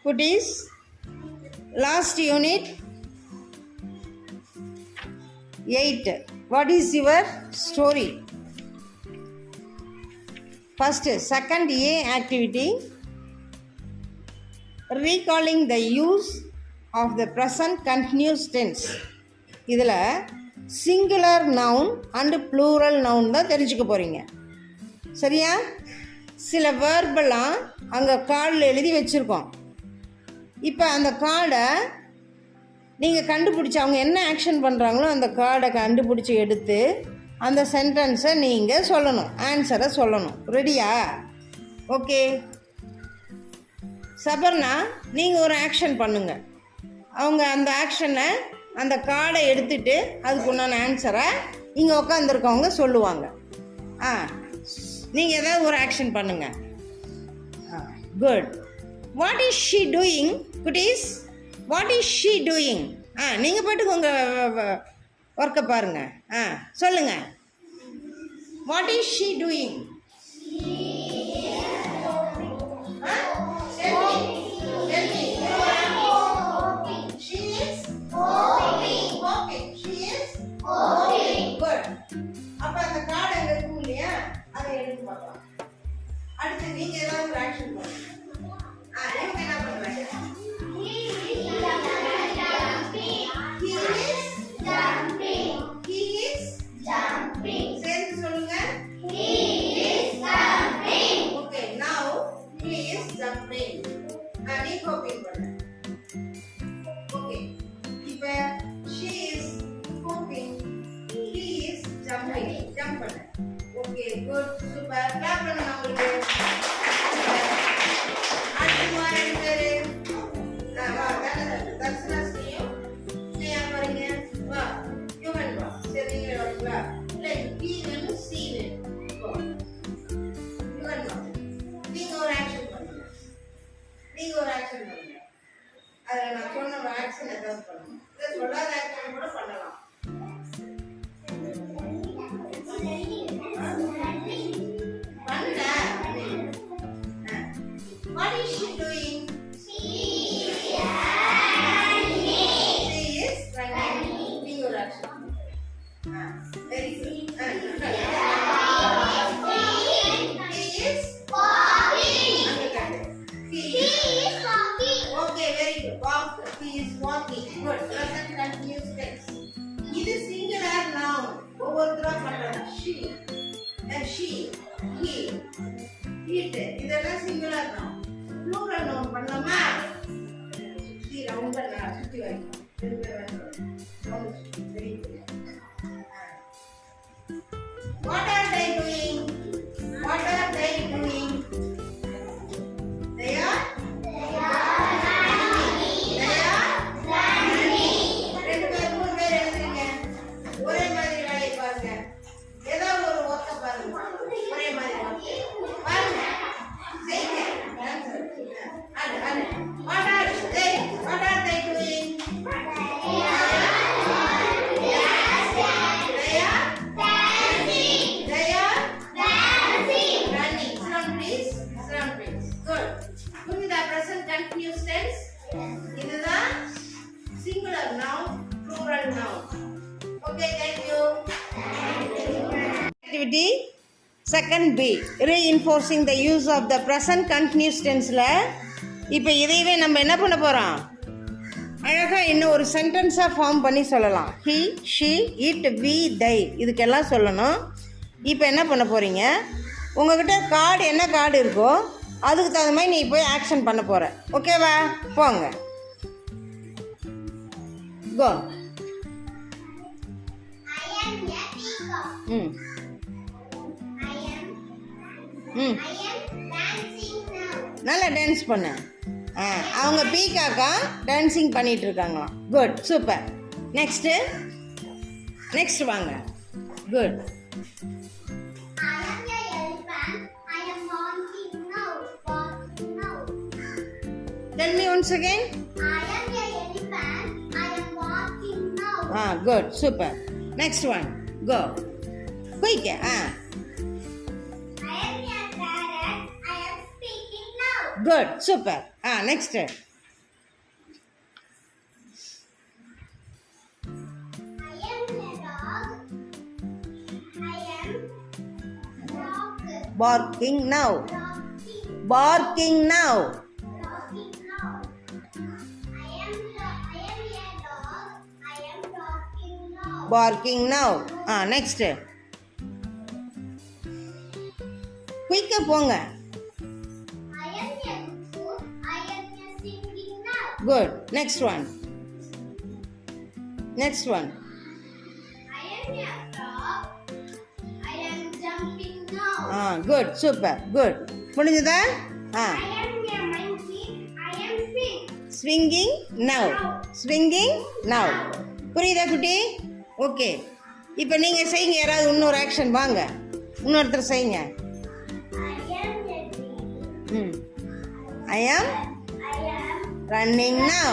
Kutis, last unit 8. What is your story? First, second A activity, recalling the use of the present continuous tense. இதில் singular noun and plural noun தான் தெரிஞ்சுக்க போகிறீங்க. சரியா? சில வேர்பெல்லாம் அங்கே கார்டில் எழுதி வச்சுருக்கோம். இப்போ அந்த கார்டை நீங்கள் கண்டுபிடிச்சி அவங்க என்ன ஆக்ஷன் பண்ணுறாங்களோ அந்த கார்டை கண்டுபிடிச்சி எடுத்து அந்த சென்டென்ஸை நீங்கள் சொல்லணும், ஆன்சரை சொல்லணும். ரெடியா? ஓகே. சபர்ணா, நீங்கள் ஒரு ஆக்ஷன் பண்ணுங்கள். அவங்க அந்த ஆக்ஷனை அந்த கார்டை எடுத்துகிட்டு அதுக்கு உண்டான ஆன்சரை இங்கே உட்காந்துருக்கவங்க சொல்லுவாங்க. நீங்கள் ஏதாவது ஒரு ஆக்ஷன் பண்ணுங்கள். Good. What is she doing குட்டீஸ்? What is she doing? நீங்கள் பாட்டுக்கு உங்கள் ஒர்க்கை பாருங்கள். சொல்லுங்கள். What is she doing? அப்போ அந்த கார்டு அங்கே இருக்கும் இல்லையா, அதை எடுத்து பார்க்கலாம். அடுத்து நீங்கள் ஏதாவது ஒரு ஆக்ஷன் பண்ணுங்க. இவங்க என்ன பண்ணுறாங்க? சேர்ந்து சொல்லுங்க. Okay, now he is jumping. நீ கோப்பிங் பண்ணு. ஓகே, இப்போ she is hopping, he is jumping. Jump பண்ணு. Okay, good, super. கிளாப் பண்ணுங்க உங்களுக்கு. அடுத்து வா ரெண்டு பேரு. வா, தர்சனா ஸ்ரீயும் நீ யார் வரீங்க? வா, யுவன் வா. சரி, நீங்களே வரீங்களா? இல்லை, பி வேணும், சி வேணும். யுவன் வா. நீங்கள் ஒரு ஆக்ஷன் பண்ணுங்க. நீங்கள் ஒரு ஆக்ஷன் பண்ணுங்க. அதில் நான் சொன்ன ஒரு ஆக்ஷன் ஏதாவது பண்ணணும். இதை சொல்லாத ஆக்ஷன் கூட பண்ணலாம். What is she doing? She is running. Being your action. Very good. He is walking. He is walking. Okay, very good. Walk. He is walking. Good. Present continuous tense. இது singular noun. ஒவ்வொருத்தரா பண்றது. She, she, he, it. இதெல்லாம் singular noun. Plural noun பண்ணலாமா? சுத்தி ரவுண்டா நான் சுத்தி வைக்கிறேன். What are they doing? What are they doing? They are ரெண்டு பேர் மூணு பேர் எழுதுறீங்க. ஒரே மாதிரி வேலையை பாருங்க. ஏதாவது ஒரு ஒர்க்கை பாருங்க. ஒரே மாதிரி பாருங்க. செய்யுங்க. What are they doing? They are running. Sit down please. Good. Put in the present continuous tense. இதுதான் singular noun, plural noun. Okay, thank you. Activity second B, reinforcing the use of the present continuous tenseல இப்போ இதையவே நம்ம என்ன பண்ண போகிறோம்? அழகாக இன்னும் ஒரு சென்டென்ஸாக form பண்ணி சொல்லலாம். he, she, it, we, they இதுக்கெல்லாம் சொல்லணும். இப்போ என்ன பண்ண போகிறீங்க? உங்கள்கிட்ட கார்டு என்ன கார்டு இருக்கோ அதுக்கு தகுந்த மாதிரி நீ போய் ஆக்ஷன் பண்ண போகிற. ஓகேவா? போங்க. கோ. ம் ம் நல்லா டான்ஸ் பண்ண. அவங்க பீக்காக்கா டான்ஸிங் பண்ணிட்டு இருக்காங்களாம். Good, super. நெக்ஸ்ட் வாங்க. Good. Tell me once again. I am a elephant. I am walking now. Good, super. Next one. Go. Quick. I am a parrot. I am speaking now. Good, super. Next. Barking now. Barking now. Talking now. I am a dog. I am talking now. Barking now. Next. குயிக்காக போங்க. I am a book. I am a singing now. Good. Next one. Next one. I am a frog. I am jumping now. Good. Super. Good. முடிஞ்சதா? I am a monkey. I am Swinging now. Swinging now. புரியுதா குட்டி? Okay. இப்போ நீங்கள் செய்யுங்க. யாராவது இன்னொரு action வாங்க. இன்னொருத்தர் செய்யுங்க. I am running now.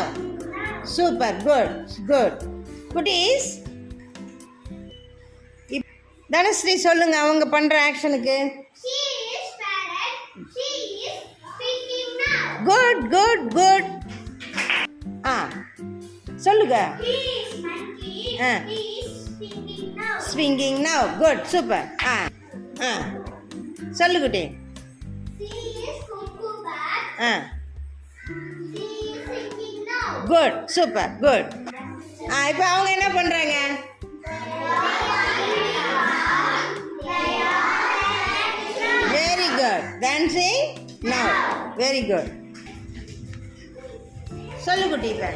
Super. Good. Good. Goodies. Dhanashree சொல்லுங்க அவங்க பண்ற ஆக்ஷனுக்கு. She is parrot. She is speaking now. Good. Good. Good. சொல்லுங்க. He is monkey. He is swinging now. Swinging now. Good. Super. சொல்லு குட்டி. She is cuckoo bird. She is singing now. Good. Super. Good. இப்போ அவங்க என்ன பண்றாங்க? Very good. Dancing now. Very good. சொல்லு குட்டி இப்போ.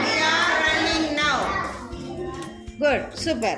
We are running now. Good. Super.